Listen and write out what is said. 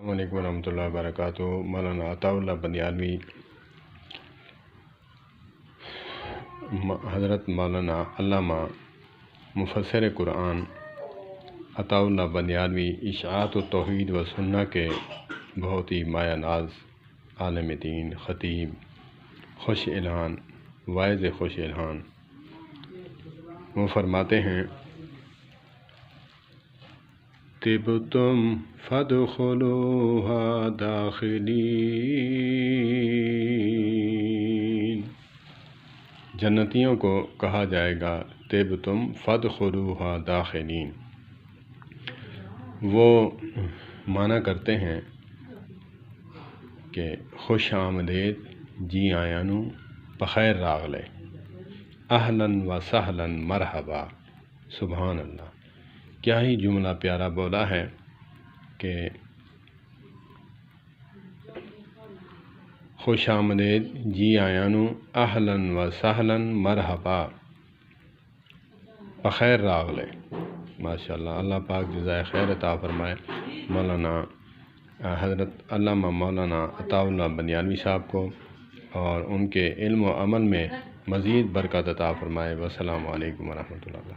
السلام علیکم ورحمۃ اللہ وبرکاتہ۔ مولانا عطاءاللہ بندیالوی حضرت مولانا علامہ مفسر قرآن عطاءاللہ بندیالوی اشاعت و توحید و سنہ کے بہت ہی مایہ ناز عالم دین، خطیب، خوش الہان، واعظ خوش الہان، وہ فرماتے ہیں طبتم فادخلوها داخلین، جنتیوں کو کہا جائے گا طبتم فادخلوها داخلین۔ وہ معنی کرتے ہیں کہ خوش آمدید، جی آیانو، بخیر راغلے، اہلاً و سہلاً مرحبا۔ سبحان اللہ، کیا ہی جملہ پیارا بولا ہے کہ خوش آمدید، جی آیانو، اہلاً و سہلاً مرحبا، بخیر راغلے۔ ماشاءاللہ، اللہ پاک جزائے خیر عطا فرمائے مولانا حضرت علامہ مولانا عطاءاللہ بندیالوی صاحب کو، اور ان کے علم و عمل میں مزید برکت عطا فرمائے۔ والسلام علیکم ورحمۃ اللہ۔